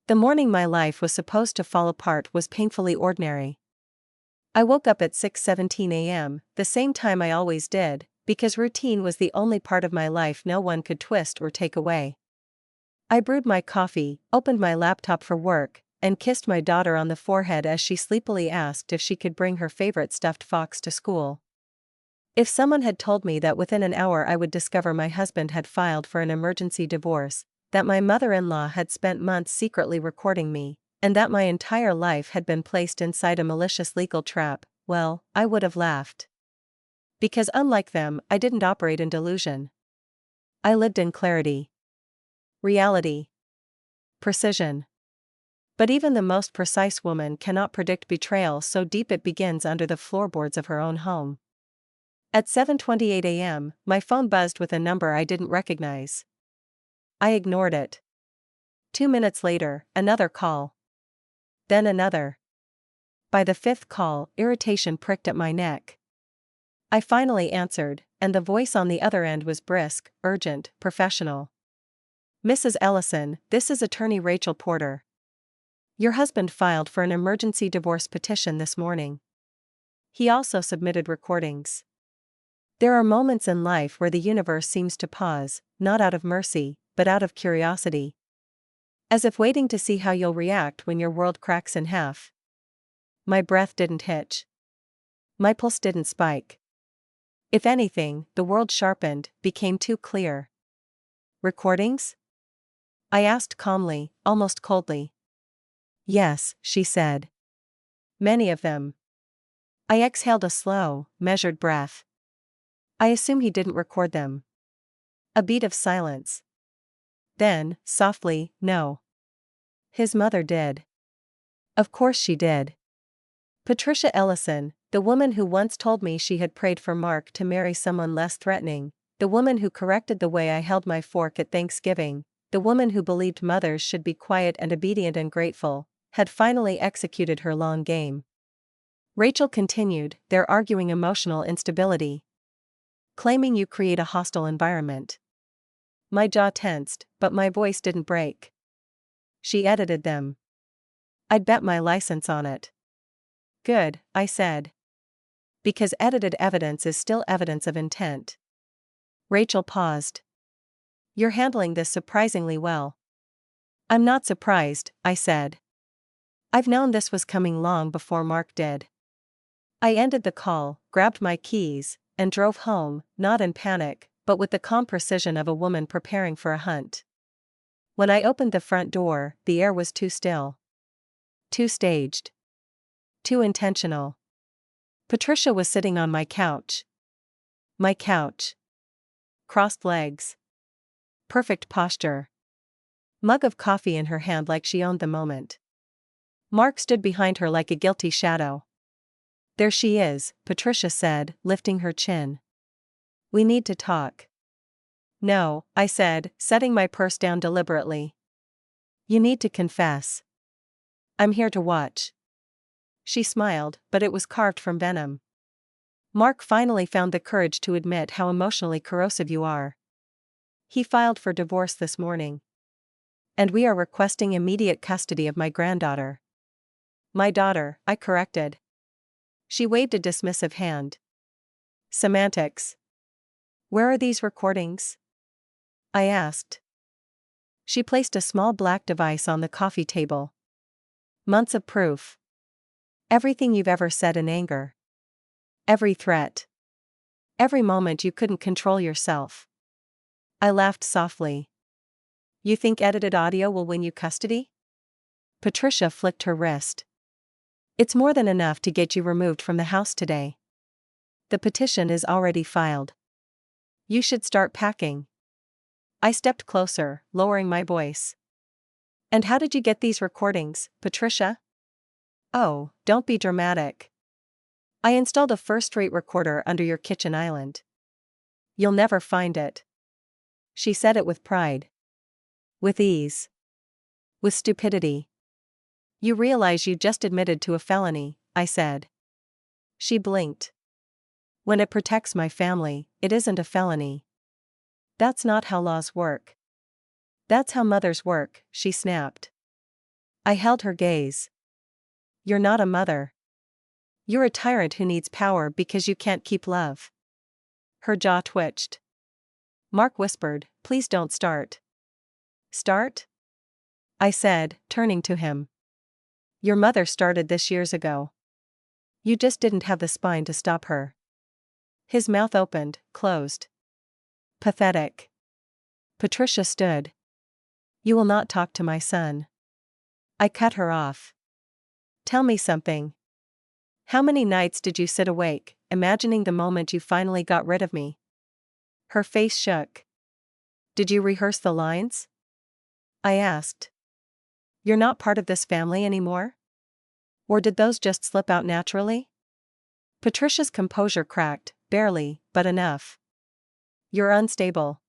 The morning my life was supposed to fall apart was painfully ordinary. I woke up at 6:17 a.m., the same time I always did, because routine was the only part of my life no one could twist or take away. I brewed my coffee, opened my laptop for work, and kissed my daughter on the forehead as she sleepily asked if she could bring her favorite stuffed fox to school. If someone had told me that within an hour I would discover my husband had filed for an emergency divorce, that my mother-in-law had spent months secretly recording me, and that my entire life had been placed inside a malicious legal trap, well, I would have laughed. Because unlike them, I didn't operate in delusion. I lived in clarity. Reality. Precision. But even the most precise woman cannot predict betrayal so deep it begins under the floorboards of her own home. At 7:28 a.m., my phone buzzed with a number I didn't recognize. I ignored it. 2 minutes later, another call. Then another. By the fifth call, irritation pricked at my neck. I finally answered, and the voice on the other end was brisk, urgent, professional. "Mrs. Ellison, this is attorney Rachel Porter. Your husband filed for an emergency divorce petition this morning. He also submitted recordings. There are moments in life where the universe seems to pause, not out of mercy, but out of curiosity. As if waiting to see how you'll react when your world cracks in half." My breath didn't hitch. My pulse didn't spike. If anything, the world sharpened, became too clear. "Recordings?" I asked calmly, almost coldly. "Yes," she said. "Many of them." I exhaled a slow, measured breath. "I assume he didn't record them." A beat of silence. Then, softly, "No. His mother did." "Of course she did." Patricia Ellison, the woman who once told me she had prayed for Mark to marry someone less threatening, the woman who corrected the way I held my fork at Thanksgiving, the woman who believed mothers should be quiet and obedient and grateful, had finally executed her long game. Rachel continued, "They're arguing emotional instability. Claiming you create a hostile environment." My jaw tensed, but my voice didn't break. "She edited them. I'd bet my license on it." "Good," I said. "Because edited evidence is still evidence of intent." Rachel paused. "You're handling this surprisingly well." "I'm not surprised," I said. "I've known this was coming long before Mark did." I ended the call, grabbed my keys, and drove home, not in panic, but with the calm precision of a woman preparing for a hunt. When I opened the front door, the air was too still. Too staged. Too intentional. Patricia was sitting on my couch. My couch. Crossed legs. Perfect posture. Mug of coffee in her hand like she owned the moment. Mark stood behind her like a guilty shadow. "There she is," Patricia said, lifting her chin. "We need to talk." "No," I said, setting my purse down deliberately. "You need to confess." "I'm here to watch." She smiled, but it was carved from venom. "Mark finally found the courage to admit how emotionally corrosive you are. He filed for divorce this morning. And we are requesting immediate custody of my granddaughter." "My daughter," I corrected. She waved a dismissive hand. "Semantics. Where are these recordings?" I asked. She placed a small black device on the coffee table. "Months of proof. Everything you've ever said in anger. Every threat. Every moment you couldn't control yourself." I laughed softly. "You think edited audio will win you custody?" Patricia flicked her wrist. "It's more than enough to get you removed from the house today. The petition is already filed. You should start packing." I stepped closer, lowering my voice. "And how did you get these recordings, Patricia?" "Oh, don't be dramatic. I installed a first-rate recorder under your kitchen island. You'll never find it." She said it with pride. With ease. With stupidity. "You realize you just admitted to a felony," I said. She blinked. "When it protects my family, it isn't a felony." "That's not how laws work." "That's how mothers work," she snapped. I held her gaze. You're not a mother. You're a tyrant who needs power because you can't keep love. Her jaw twitched. Mark whispered, please don't start. Start? I said, turning to him. Your mother started this years ago. You just didn't have the spine to stop her. His mouth opened, closed. Pathetic. Patricia stood. You will not talk to my son. I cut her off. Tell me something. How many nights did you sit awake, imagining the moment you finally got rid of me? Her face shook. Did you rehearse the lines? I asked. You're not part of this family anymore? Or did those just slip out naturally? Patricia's composure cracked, barely, but enough. You're unstable.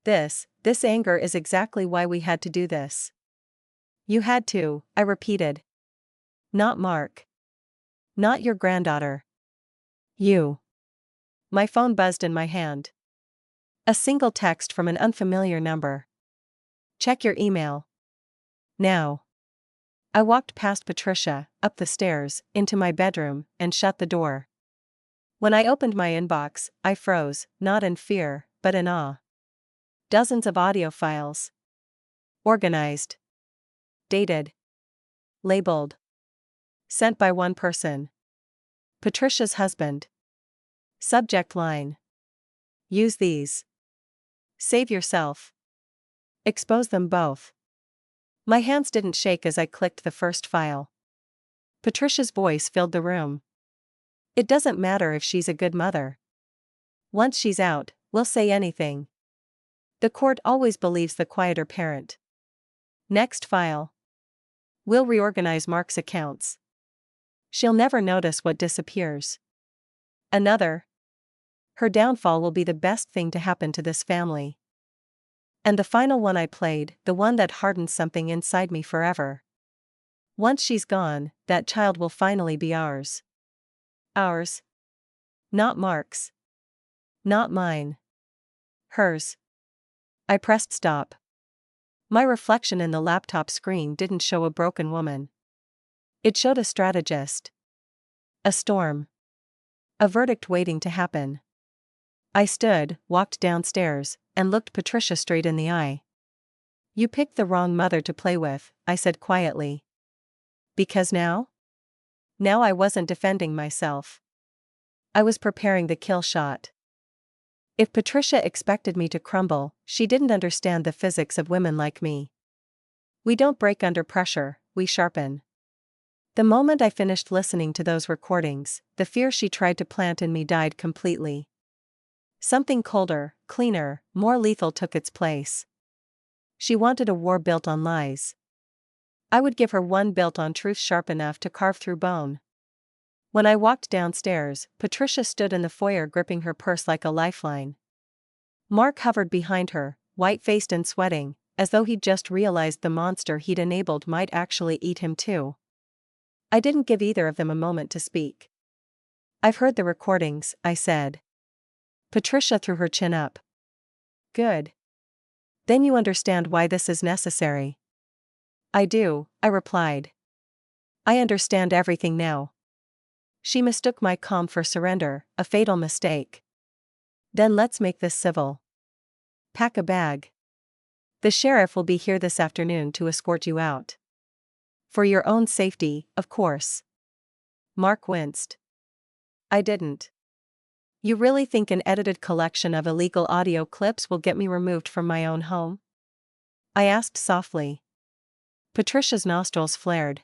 This anger is exactly why we had to do this. You had to, I repeated. Not Mark. Not your granddaughter. You. My phone buzzed in my hand. A single text from an unfamiliar number. Check your email. Now. I walked past Patricia, up the stairs, into my bedroom, and shut the door. When I opened my inbox, I froze, not in fear, but in awe. Dozens of audio files. Organized. Dated. Labeled. Sent by one person. Patricia's husband. Subject line. Use these. Save yourself. Expose them both. My hands didn't shake as I clicked the first file. Patricia's voice filled the room. It doesn't matter if she's a good mother. Once she's out, we'll say anything. The court always believes the quieter parent. Next file. We'll reorganize Mark's accounts. She'll never notice what disappears. Another. Her downfall will be the best thing to happen to this family. And the final one I played, the one that hardened something inside me forever. Once she's gone, that child will finally be ours. Ours. Not Mark's. Not mine. Hers. I pressed stop. My reflection in the laptop screen didn't show a broken woman. It showed a strategist. A storm. A verdict waiting to happen. I stood, walked downstairs, and looked Patricia straight in the eye. You picked the wrong mother to play with, I said quietly. Because now? Now I wasn't defending myself. I was preparing the kill shot. If Patricia expected me to crumble, she didn't understand the physics of women like me. We don't break under pressure, we sharpen. The moment I finished listening to those recordings, the fear she tried to plant in me died completely. Something colder, cleaner, more lethal took its place. She wanted a war built on lies. I would give her one built on truth sharp enough to carve through bone. When I walked downstairs, Patricia stood in the foyer gripping her purse like a lifeline. Mark hovered behind her, white-faced and sweating, as though he'd just realized the monster he'd enabled might actually eat him too. I didn't give either of them a moment to speak. I've heard the recordings, I said. Patricia threw her chin up. Good. Then you understand why this is necessary. I do, I replied. I understand everything now. She mistook my calm for surrender, a fatal mistake. Then let's make this civil. Pack a bag. The sheriff will be here this afternoon to escort you out. For your own safety, of course. Mark winced. I didn't. You really think an edited collection of illegal audio clips will get me removed from my own home? I asked softly. Patricia's nostrils flared.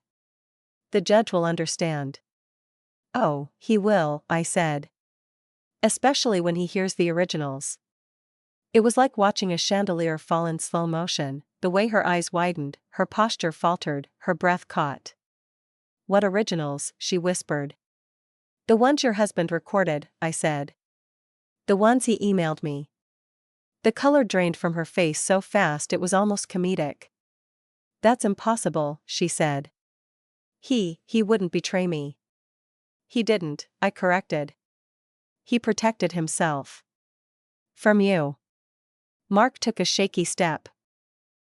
The judge will understand. Oh, he will, I said. Especially when he hears the originals. It was like watching a chandelier fall in slow motion, the way her eyes widened, her posture faltered, her breath caught. What originals? She whispered. The ones your husband recorded, I said. The ones he emailed me. The color drained from her face so fast it was almost comedic. That's impossible, she said. He wouldn't betray me. He didn't, I corrected. He protected himself. From you. Mark took a shaky step.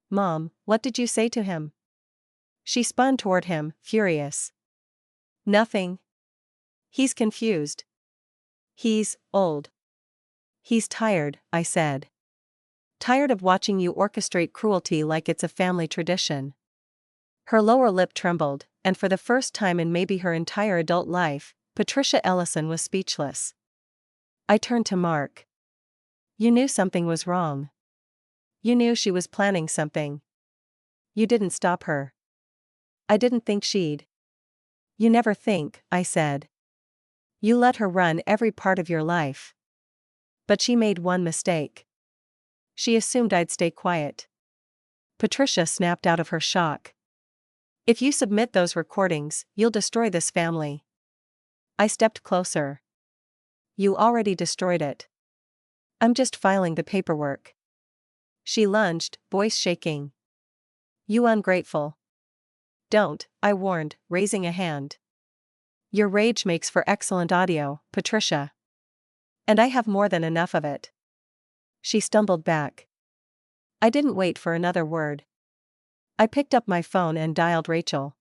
Mom, what did you say to him? She spun toward him, furious. Nothing. He's confused. He's old. He's tired, I said. Tired of watching you orchestrate cruelty like it's a family tradition. Her lower lip trembled, and for the first time in maybe her entire adult life, Patricia Ellison was speechless. I turned to Mark. You knew something was wrong. You knew she was planning something. You didn't stop her. I didn't think she'd. You never think, I said. You let her run every part of your life. But she made one mistake. She assumed I'd stay quiet. Patricia snapped out of her shock. If you submit those recordings, you'll destroy this family. I stepped closer. You already destroyed it. I'm just filing the paperwork. She lunged, voice shaking. You ungrateful. Don't, I warned, raising a hand. Your rage makes for excellent audio, Patricia. And I have more than enough of it. She stumbled back. I didn't wait for another word. I picked up my phone and dialed Rachel.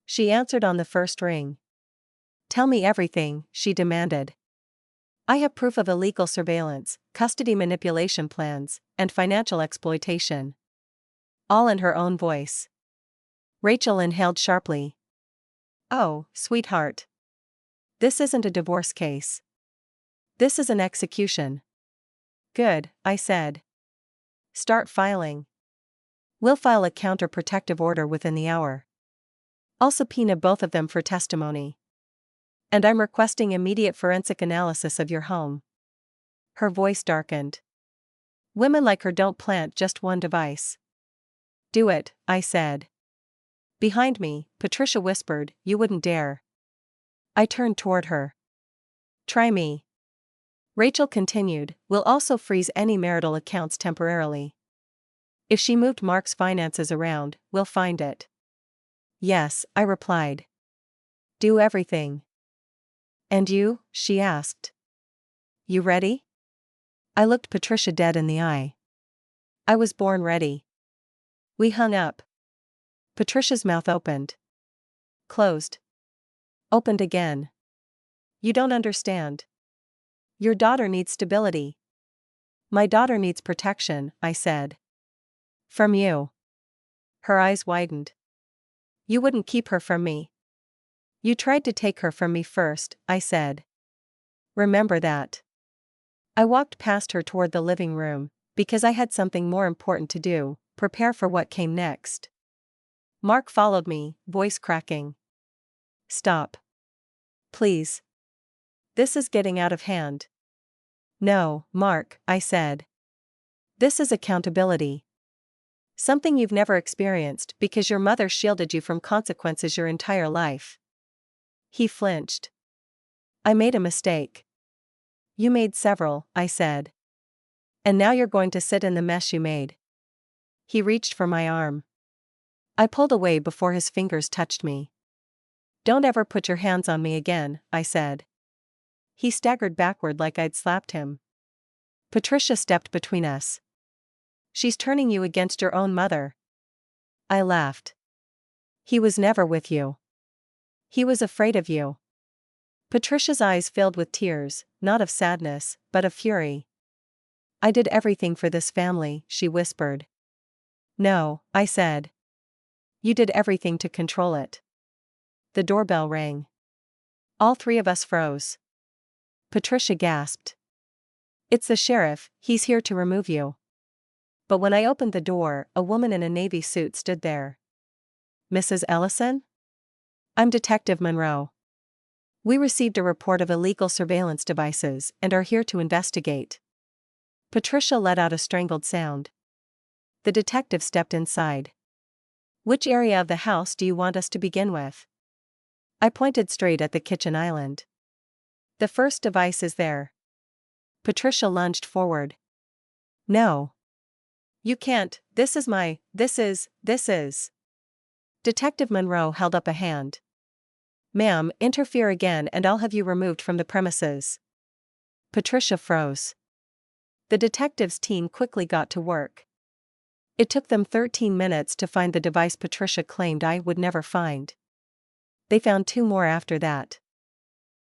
She answered on the first ring. Tell me everything, she demanded. I have proof of illegal surveillance, custody manipulation plans, and financial exploitation. All in her own voice. Rachel inhaled sharply. Oh, sweetheart. This isn't a divorce case. This is an execution. Good, I said. Start filing. We'll file a counter-protective order within the hour. I'll subpoena both of them for testimony. And I'm requesting immediate forensic analysis of your home. Her voice darkened. Women like her don't plant just one device. Do it, I said. Behind me, Patricia whispered, you wouldn't dare. I turned toward her. Try me. Rachel continued, we'll also freeze any marital accounts temporarily. If she moved Mark's finances around, we'll find it. Yes, I replied. Do everything. And you? She asked. You ready? I looked Patricia dead in the eye. I was born ready. We hung up. Patricia's mouth opened. Closed. Opened again. You don't understand. Your daughter needs stability. My daughter needs protection, I said. From you. Her eyes widened. You wouldn't keep her from me. You tried to take her from me first, I said. Remember that. I walked past her toward the living room, because I had something more important to do, prepare for what came next. Mark followed me, voice cracking. Stop. Please. This is getting out of hand. No, Mark, I said. This is accountability. Something you've never experienced because your mother shielded you from consequences your entire life. He flinched. I made a mistake. You made several, I said. And now you're going to sit in the mess you made. He reached for my arm. I pulled away before his fingers touched me. Don't ever put your hands on me again, I said. He staggered backward like I'd slapped him. Patricia stepped between us. She's turning you against your own mother. I laughed. He was never with you. He was afraid of you. Patricia's eyes filled with tears, not of sadness, but of fury. I did everything for this family, she whispered. No, I said. You did everything to control it. The doorbell rang. All three of us froze. Patricia gasped. It's the sheriff, he's here to remove you. But when I opened the door, a woman in a navy suit stood there. Mrs. Ellison? I'm Detective Monroe. We received a report of illegal surveillance devices and are here to investigate. Patricia let out a strangled sound. The detective stepped inside. Which area of the house do you want us to begin with? I pointed straight at the kitchen island. The first device is there. Patricia lunged forward. No. You can't, this is. Detective Monroe held up a hand. Ma'am, interfere again and I'll have you removed from the premises. Patricia froze. The detective's team quickly got to work. It took them 13 minutes to find the device Patricia claimed I would never find. They found 2 more after that.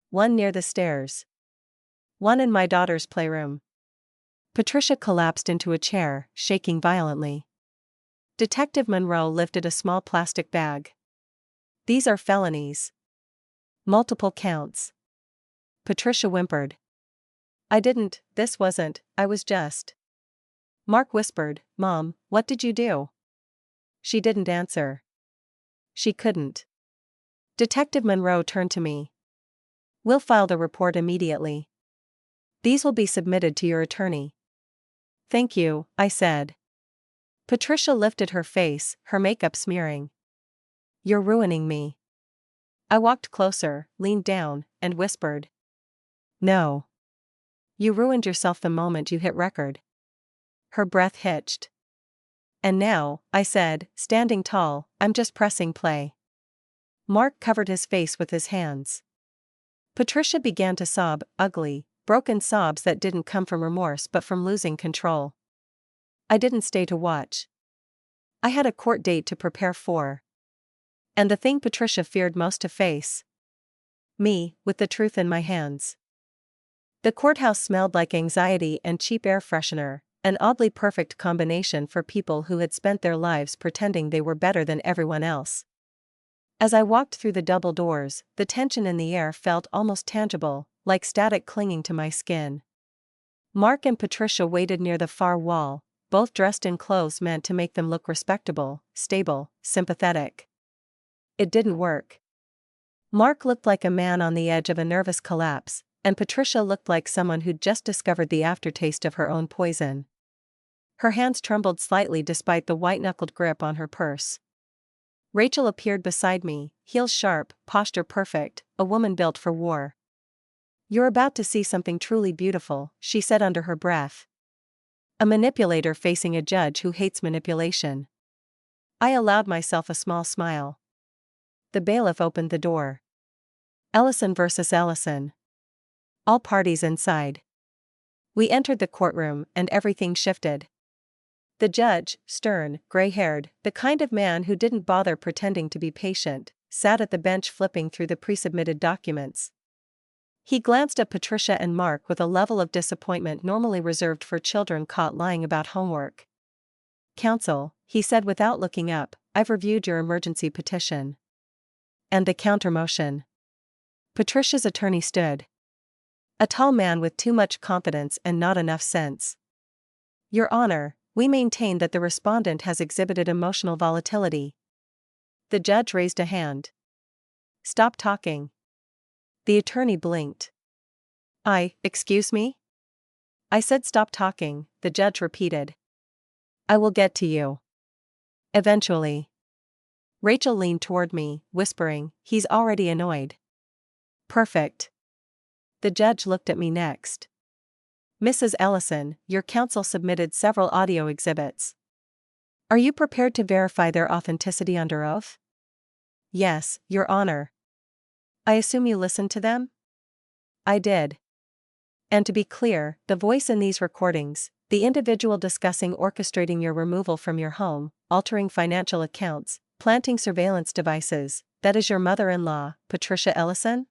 One near the stairs. One in my daughter's playroom. Patricia collapsed into a chair, shaking violently. Detective Monroe lifted a small plastic bag. These are felonies. Multiple counts. Patricia whimpered. This wasn't, I was just. Mark whispered, Mom, what did you do? She didn't answer. She couldn't. Detective Monroe turned to me. We'll file the report immediately. These will be submitted to your attorney. Thank you, I said. Patricia lifted her face, her makeup smearing. You're ruining me. I walked closer, leaned down, and whispered. No. You ruined yourself the moment you hit record. Her breath hitched. And now, I said, standing tall, I'm just pressing play. Mark covered his face with his hands. Patricia began to sob, ugly, broken sobs that didn't come from remorse but from losing control. I didn't stay to watch. I had a court date to prepare for. And the thing Patricia feared most to face. Me, with the truth in my hands. The courthouse smelled like anxiety and cheap air freshener, an oddly perfect combination for people who had spent their lives pretending they were better than everyone else. As I walked through the double doors, the tension in the air felt almost tangible, like static clinging to my skin. Mark and Patricia waited near the far wall, both dressed in clothes meant to make them look respectable, stable, sympathetic. It didn't work. Mark looked like a man on the edge of a nervous collapse, and Patricia looked like someone who'd just discovered the aftertaste of her own poison. Her hands trembled slightly despite the white-knuckled grip on her purse. Rachel appeared beside me, heels sharp, posture perfect, a woman built for war. You're about to see something truly beautiful, she said under her breath. A manipulator facing a judge who hates manipulation. I allowed myself a small smile. The bailiff opened the door. Ellison versus Ellison. All parties inside. We entered the courtroom and everything shifted. The judge, stern, gray-haired, the kind of man who didn't bother pretending to be patient, sat at the bench flipping through the pre-submitted documents. He glanced at Patricia and Mark with a level of disappointment normally reserved for children caught lying about homework. Counsel, he said without looking up, I've reviewed your emergency petition. And the counter-motion. Patricia's attorney stood. A tall man with too much confidence and not enough sense. Your Honor, we maintain that the respondent has exhibited emotional volatility. The judge raised a hand. Stop talking. The attorney blinked. Excuse me? I said stop talking, the judge repeated. I will get to you. Eventually. Rachel leaned toward me, whispering, he's already annoyed. Perfect. The judge looked at me next. Mrs. Ellison, your counsel submitted several audio exhibits. Are you prepared to verify their authenticity under oath? Yes, Your Honor. I assume you listened to them? I did. And to be clear, the voice in these recordings, the individual discussing orchestrating your removal from your home, altering financial accounts, planting surveillance devices, that is your mother-in-law, Patricia Ellison?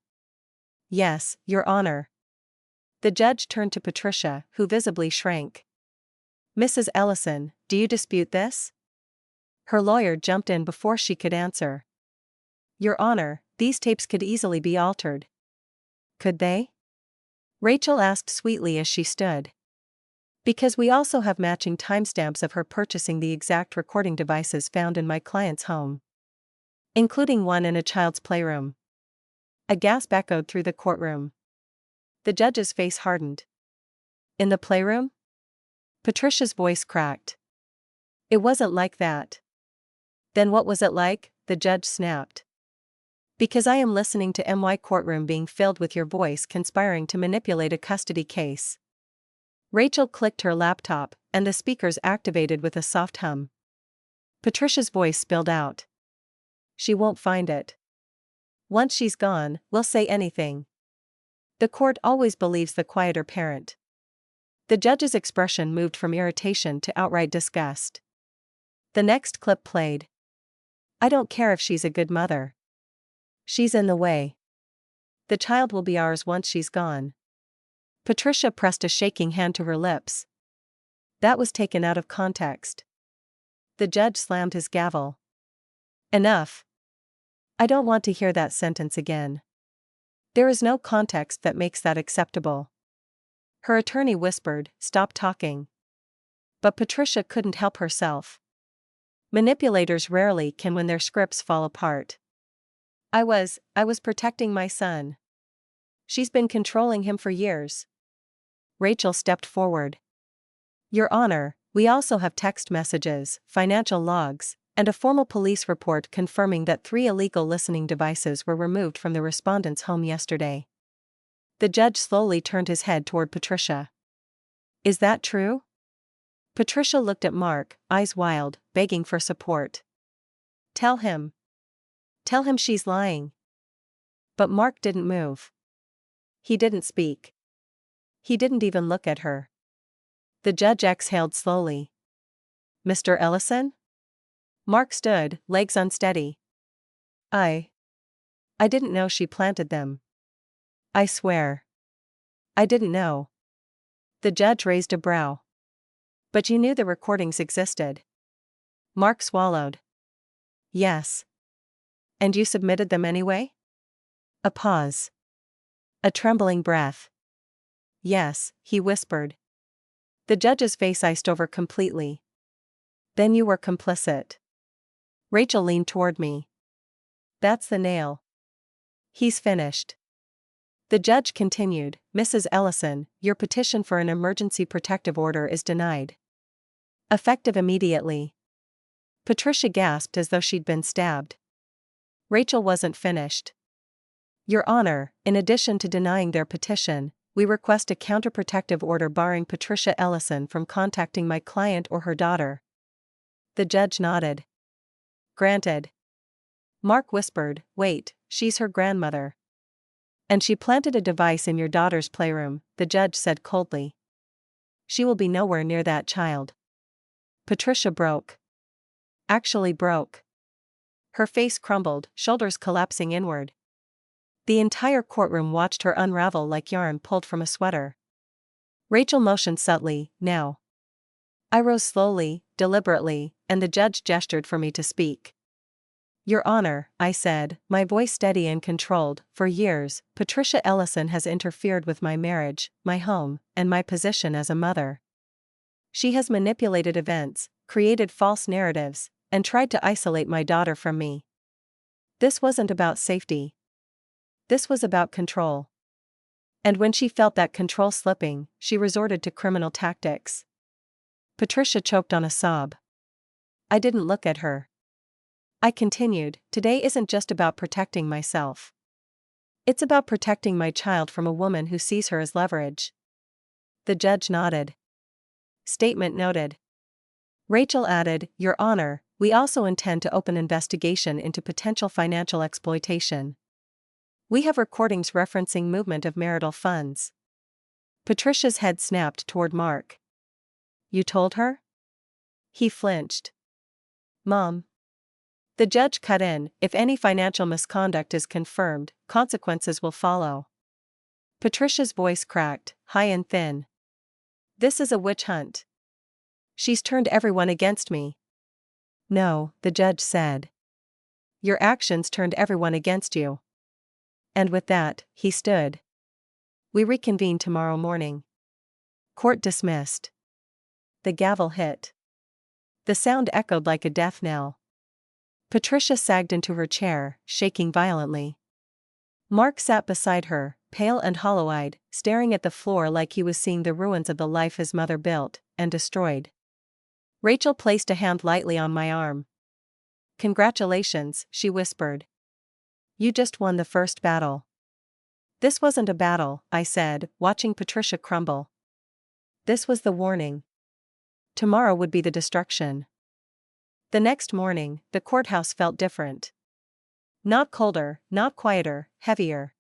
Yes, Your Honor. The judge turned to Patricia, who visibly shrank. Mrs. Ellison, do you dispute this? Her lawyer jumped in before she could answer. Your Honor, these tapes could easily be altered. Could they? Rachel asked sweetly as she stood. Because we also have matching timestamps of her purchasing the exact recording devices found in my client's home. Including one in a child's playroom. A gasp echoed through the courtroom. The judge's face hardened. In the playroom? Patricia's voice cracked. It wasn't like that. Then what was it like? The judge snapped. Because I am listening to my courtroom being filled with your voice conspiring to manipulate a custody case. Rachel clicked her laptop, and the speakers activated with a soft hum. Patricia's voice spilled out. She won't find it. Once she's gone, we'll say anything. The court always believes the quieter parent. The judge's expression moved from irritation to outright disgust. The next clip played. I don't care if she's a good mother. She's in the way. The child will be ours once she's gone. Patricia pressed a shaking hand to her lips. That was taken out of context. The judge slammed his gavel. Enough. I don't want to hear that sentence again. There is no context that makes that acceptable. Her attorney whispered, "Stop talking." But Patricia couldn't help herself. Manipulators rarely can when their scripts fall apart. I was protecting my son. She's been controlling him for years. Rachel stepped forward. Your Honor, we also have text messages, financial logs, and a formal police report confirming that 3 illegal listening devices were removed from the respondent's home yesterday. The judge slowly turned his head toward Patricia. Is that true? Patricia looked at Mark, eyes wild, begging for support. Tell him. Tell him she's lying. But Mark didn't move. He didn't speak. He didn't even look at her. The judge exhaled slowly. Mr. Ellison? Mark stood, legs unsteady. I didn't know she planted them. I swear. I didn't know. The judge raised a brow. But you knew the recordings existed. Mark swallowed. Yes. And you submitted them anyway? A pause. A trembling breath. Yes, he whispered. The judge's face iced over completely. Then you were complicit. Rachel leaned toward me. That's the nail. He's finished. The judge continued, Mrs. Ellison, your petition for an emergency protective order is denied. Effective immediately. Patricia gasped as though she'd been stabbed. Rachel wasn't finished. Your Honor, in addition to denying their petition, we request a counterprotective order barring Patricia Ellison from contacting my client or her daughter. The judge nodded. Granted. Mark whispered, wait, she's her grandmother. And she planted a device in your daughter's playroom, the judge said coldly. She will be nowhere near that child. Patricia broke. Actually broke. Her face crumbled, shoulders collapsing inward. The entire courtroom watched her unravel like yarn pulled from a sweater. Rachel motioned subtly, now. I rose slowly, deliberately, and the judge gestured for me to speak. Your Honor, I said, my voice steady and controlled, for years, Patricia Ellison has interfered with my marriage, my home, and my position as a mother. She has manipulated events, created false narratives, and tried to isolate my daughter from me. This wasn't about safety. This was about control. And when she felt that control slipping, she resorted to criminal tactics. Patricia choked on a sob. I didn't look at her. I continued, today isn't just about protecting myself. It's about protecting my child from a woman who sees her as leverage. The judge nodded. Statement noted. Rachel added, Your Honor, we also intend to open investigation into potential financial exploitation. We have recordings referencing movement of marital funds. Patricia's head snapped toward Mark. You told her? He flinched. Mom. The judge cut in, if any financial misconduct is confirmed, consequences will follow. Patricia's voice cracked, high and thin. This is a witch hunt. She's turned everyone against me. No, the judge said. Your actions turned everyone against you. And with that, he stood. We reconvene tomorrow morning. Court dismissed. The gavel hit. The sound echoed like a death knell. Patricia sagged into her chair, shaking violently. Mark sat beside her, pale and hollow-eyed, staring at the floor like he was seeing the ruins of the life his mother built and destroyed. Rachel placed a hand lightly on my arm. Congratulations, she whispered. You just won the first battle. This wasn't a battle, I said, watching Patricia crumble. This was the warning. Tomorrow would be the destruction. The next morning, the courthouse felt different. Not colder, not quieter, heavier.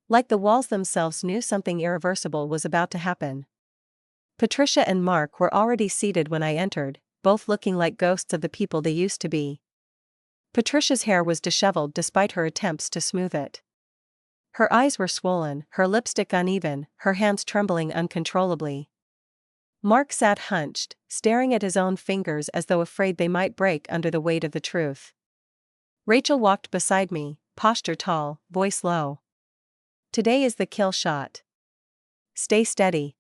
Like the walls themselves knew something irreversible was about to happen. Patricia and Mark were already seated when I entered, both looking like ghosts of the people they used to be. Patricia's hair was disheveled despite her attempts to smooth it. Her eyes were swollen, her lipstick uneven, her hands trembling uncontrollably. Mark sat hunched, staring at his own fingers as though afraid they might break under the weight of the truth. Rachel walked beside me, posture tall, voice low. "Today is the kill shot. Stay steady.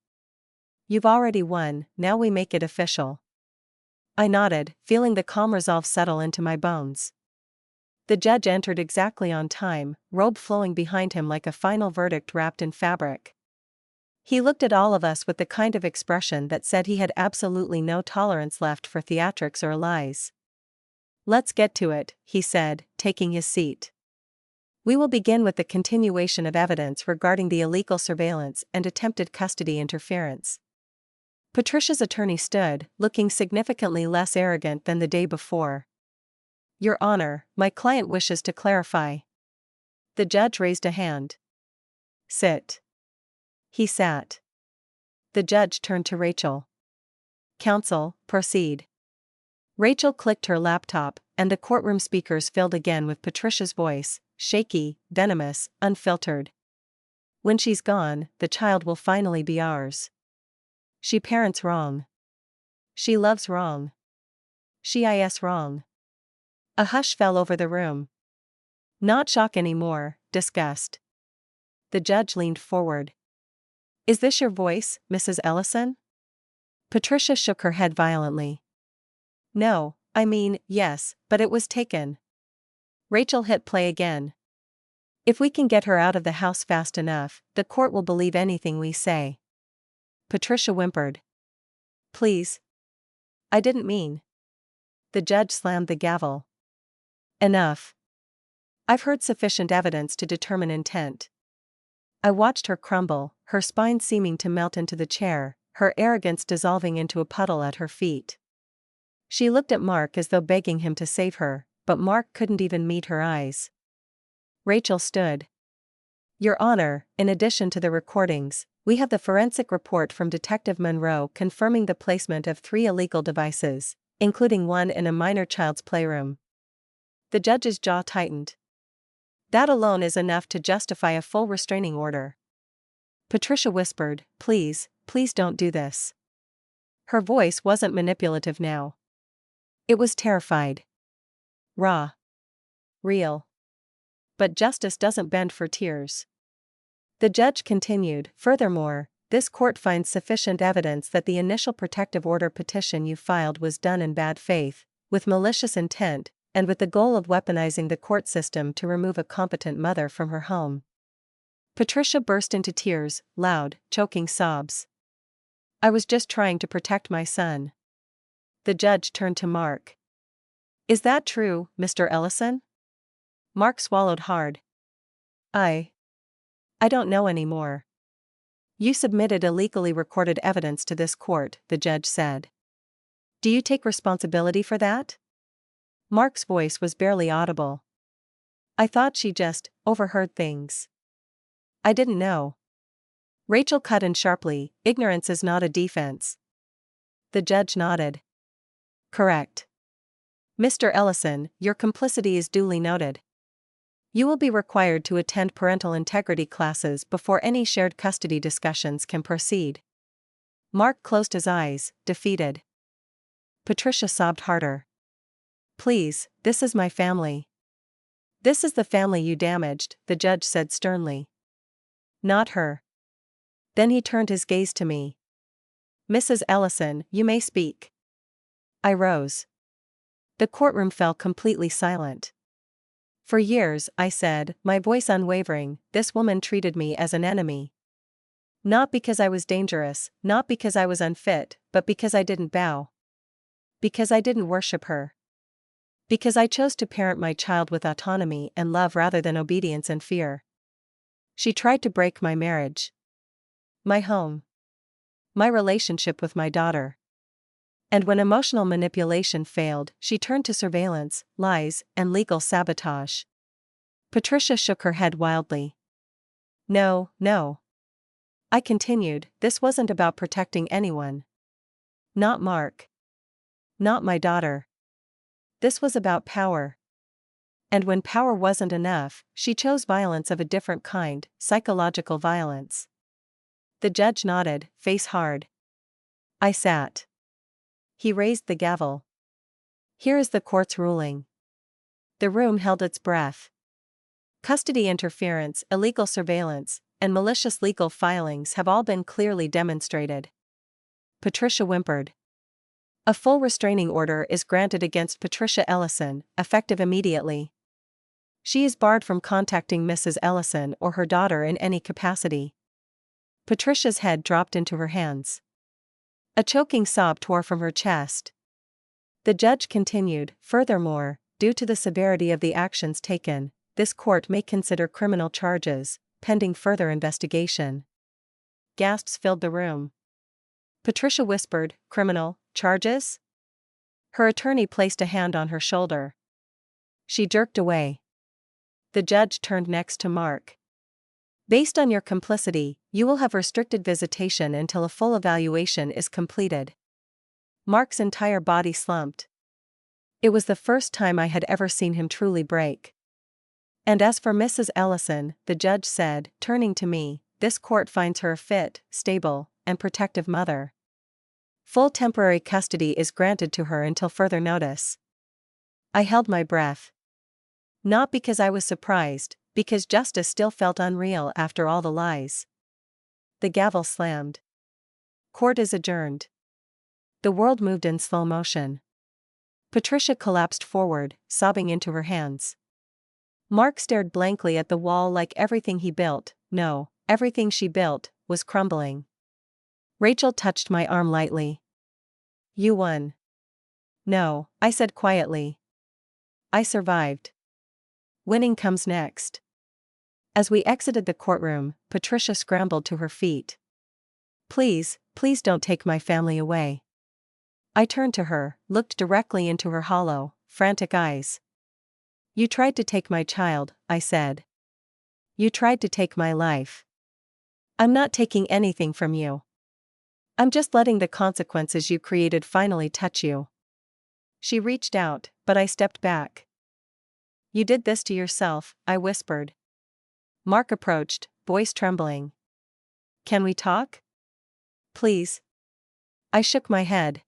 You've already won, now we make it official." I nodded, feeling the calm resolve settle into my bones. The judge entered exactly on time, robe flowing behind him like a final verdict wrapped in fabric. He looked at all of us with the kind of expression that said he had absolutely no tolerance left for theatrics or lies. "Let's get to it," he said, taking his seat. "We will begin with the continuation of evidence regarding the illegal surveillance and attempted custody interference." Patricia's attorney stood, looking significantly less arrogant than the day before. "Your Honor, my client wishes to clarify." The judge raised a hand. "Sit." He sat. The judge turned to Rachel. "Counsel, proceed." Rachel clicked her laptop, and the courtroom speakers filled again with Patricia's voice, shaky, venomous, unfiltered. "When she's gone, the child will finally be ours. She parents wrong. She loves wrong. She is wrong." A hush fell over the room. Not shock anymore, disgust. The judge leaned forward. "Is this your voice, Mrs. Ellison?" Patricia shook her head violently. "No, I mean, yes, but it was taken." Rachel hit play again. "If we can get her out of the house fast enough, the court will believe anything we say." Patricia whimpered. "Please. I didn't mean." The judge slammed the gavel. "Enough. I've heard sufficient evidence to determine intent." I watched her crumble, her spine seeming to melt into the chair, her arrogance dissolving into a puddle at her feet. She looked at Mark as though begging him to save her, but Mark couldn't even meet her eyes. Rachel stood. "Your Honor, in addition to the recordings, we have the forensic report from Detective Monroe confirming the placement of 3 illegal devices, including one in a minor child's playroom." The judge's jaw tightened. "That alone is enough to justify a full restraining order." Patricia whispered, please don't do this." Her voice wasn't manipulative now. It was terrified. Raw. Real. But justice doesn't bend for tears. The judge continued, "Furthermore, this court finds sufficient evidence that the initial protective order petition you filed was done in bad faith, with malicious intent, and with the goal of weaponizing the court system to remove a competent mother from her home." Patricia burst into tears, loud, choking sobs. "I was just trying to protect my son." The judge turned to Mark. "Is that true, Mr. Ellison?" Mark swallowed hard. I don't know anymore." "You submitted illegally recorded evidence to this court," the judge said. "Do you take responsibility for that?" Mark's voice was barely audible. "I thought she just overheard things. I didn't know." Rachel cut in sharply, "Ignorance is not a defense." The judge nodded. "Correct. Mr. Ellison, your complicity is duly noted. You will be required to attend parental integrity classes before any shared custody discussions can proceed." Mark closed his eyes, defeated. Patricia sobbed harder. "Please, this is my family." "This is the family you damaged," the judge said sternly. "Not her." Then he turned his gaze to me. "Mrs. Ellison, you may speak." I rose. The courtroom fell completely silent. "For years," I said, my voice unwavering, "this woman treated me as an enemy. Not because I was dangerous, not because I was unfit, but because I didn't bow. Because I didn't worship her. Because I chose to parent my child with autonomy and love rather than obedience and fear. She tried to break my marriage. My home. My relationship with my daughter. And when emotional manipulation failed, she turned to surveillance, lies, and legal sabotage." Patricia shook her head wildly. No. I continued, "This wasn't about protecting anyone. Not Mark. Not my daughter. This was about power. And when power wasn't enough, she chose violence of a different kind, psychological violence. The judge nodded, face hard. I sat. He raised the gavel. Here is the court's ruling. The room held its breath. Custody interference, illegal surveillance, and malicious legal filings have all been clearly demonstrated. Patricia whimpered. A full restraining order is granted against Patricia Ellison, effective immediately. She is barred from contacting Mrs. Ellison or her daughter in any capacity. Patricia's head dropped into her hands. A choking sob tore from her chest. The judge continued, furthermore, due to the severity of the actions taken, this court may consider criminal charges, pending further investigation. Gasps filled the room. Patricia whispered, criminal charges? Her attorney placed a hand on her shoulder. She jerked away. The judge turned next to Mark. Based on your complicity, you will have restricted visitation until a full evaluation is completed. Mark's entire body slumped. It was the first time I had ever seen him truly break. And as for Mrs. Ellison, the judge said, turning to me, this court finds her a fit, stable, and protective mother. Full temporary custody is granted to her until further notice. I held my breath. Not because I was surprised, because justice still felt unreal after all the lies. The gavel slammed. Court is adjourned. The world moved in slow motion. Patricia collapsed forward, sobbing into her hands. Mark stared blankly at the wall like everything he built, no, everything she built, was crumbling. Rachel touched my arm lightly. You won. No, I said quietly. I survived. Winning comes next. As we exited the courtroom, Patricia scrambled to her feet. Please, please don't take my family away. I turned to her, looked directly into her hollow, frantic eyes. You tried to take my child, I said. You tried to take my life. I'm not taking anything from you. I'm just letting the consequences you created finally touch you. She reached out, but I stepped back. You did this to yourself, I whispered. Mark approached, voice trembling. Can we talk? Please. I shook my head.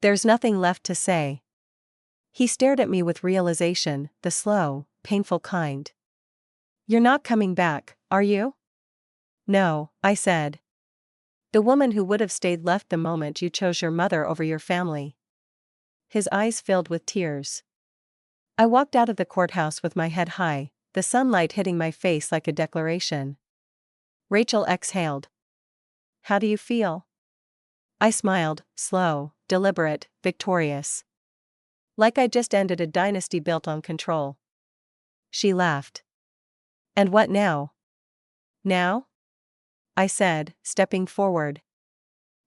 There's nothing left to say. He stared at me with realization, the slow, painful kind. You're not coming back, are you? No, I said. The woman who would have stayed left the moment you chose your mother over your family. His eyes filled with tears. I walked out of the courthouse with my head high, the sunlight hitting my face like a declaration. Rachel exhaled. How do you feel? I smiled, slow, deliberate, victorious. Like I just ended a dynasty built on control. She laughed. And what now? Now? I said, stepping forward.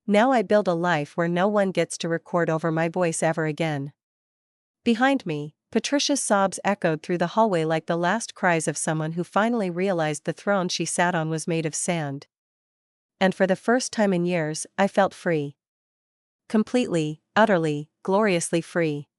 Now I build a life where no one gets to record over my voice ever again. Behind me, Patricia's sobs echoed through the hallway like the last cries of someone who finally realized the throne she sat on was made of sand. And for the first time in years, I felt free. Completely, utterly, gloriously free.